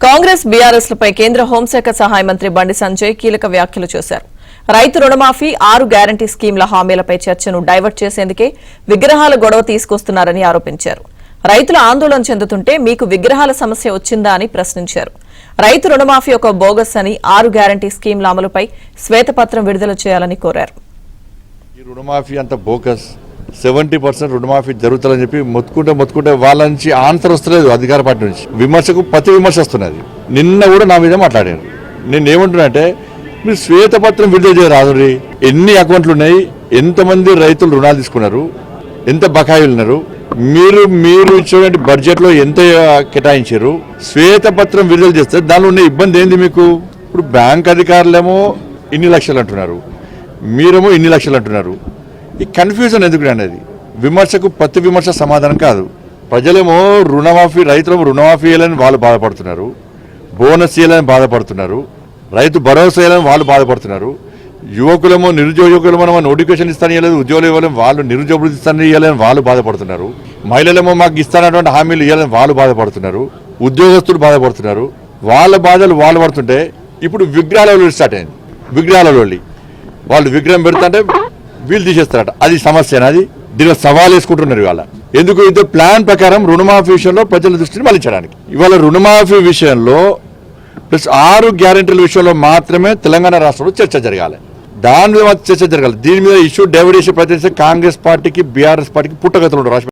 Congress BRS లపై కేంద్ర హోంశాఖ సహాయ మంత్రి బండి సంజయ్ కీలక వ్యాఖ్యలు చేశారు. రైతు రుణమాఫీ 6 గ్యారంటీ స్కీమ్ల హామీలపై చర్చను డైవర్ట్ చేసేందుకే విగ్రహాల గొడవ తీసుకొస్తున్నారని ఆరోపించారు. రైతులు ఆందోళన చెందుతుంటే మీకు విగ్రహాల సమస్య వచ్చిందా అని ప్రశ్నించారు. రైతు రుణమాఫీ ఒక బోగస్ అని 6 గ్యారంటీ స్కీమ్ల అమలుపై శ్వేతపత్రం విడుదల చేయాలని కోరారు. ఈ రుణమాఫీ అంత బోగస్, 70% రుణమాఫీ జరుగుతుందని చెప్పి మొత్తుకుంటే వాళ్ళ నుంచి ఆన్సర్ వస్తలేదు. అధికార పార్టీ నుంచి విమర్శకు ప్రతి విమర్శ వస్తున్నది. నిన్న కూడా నా మీద మాట్లాడాను. నేను ఏమంటున్నానంటే, మీరు శ్వేతపత్రం విడుదల చేయరాదు. ఎన్ని అకౌంట్లు ఉన్నాయి, ఎంతమంది రైతులు రుణాలు తీసుకున్నారు, ఎంత బకాయిలు ఉన్నారు, మీరు ఇచ్చినటువంటి బడ్జెట్ లో ఎంత కేటాయించారు, శ్వేతపత్రం విడుదల చేస్తే దానిలో ఉన్న ఇబ్బంది ఏంది మీకు? ఇప్పుడు బ్యాంక్ అధికారులేమో ఇన్ని లక్షలు అంటున్నారు, మీరేమో ఇన్ని లక్షలు అంటున్నారు. ఈ కన్ఫ్యూజన్ ఎందుకు అనేది విమర్శకు ప్రతి విమర్శ సమాధానం కాదు. ప్రజలేమో రుణమాఫీ, రైతులేమో రుణమాఫీ చేయాలని వాళ్ళు బాధపడుతున్నారు, బోనస్ చేయాలని బాధపడుతున్నారు, రైతు భరోసా చేయాలని వాళ్ళు బాధపడుతున్నారు. యువకులేమో నిరుద్యోగులేమో నోటిఫికేషన్ ఇస్తాను ఇవ్వలేదు, ఉద్యోగులు ఇవ్వలేము, వాళ్ళు నిరుద్యోగులు ఇస్తాను ఇవ్వాలని వాళ్ళు బాధపడుతున్నారు. మహిళలేమో మాకు ఇస్తానటువంటి హామీలు ఇవ్వాలని వాళ్ళు బాధపడుతున్నారు, ఉద్యోగస్తులు బాధపడుతున్నారు. వాళ్ళ బాధలు వాళ్ళు పడుతుంటే ఇప్పుడు విగ్రహాల స్టార్ట్ అయింది. విగ్రహాల వాళ్ళు విగ్రహం పెడుతుంటే వీళ్ళు తీసేస్తారట. అది సమస్య. అది దీనిలో సవాల్ వేసుకుంటున్నారు ఇవాళ. ఎందుకు? ఇది ప్లాన్ ప్రకారం రుణమాఫీ విషయంలో ప్రజల దృష్టిని మళ్లించడానికి. ఇవాళ రుణమాఫీ విషయంలో ప్లస్ 6 గ్యారెంటీల విషయంలో మాత్రమే తెలంగాణ రాష్ట్రంలో చర్చ జరగాలి. దాని మీద చర్చ జరగాలి. దీని మీద ఇష్యూ డైవర్ట్ చేసే ప్రయత్నిస్తే కాంగ్రెస్ పార్టీకి, బీఆర్ఎస్ పార్టీకి పుట్టగతులు రాష్ట్ర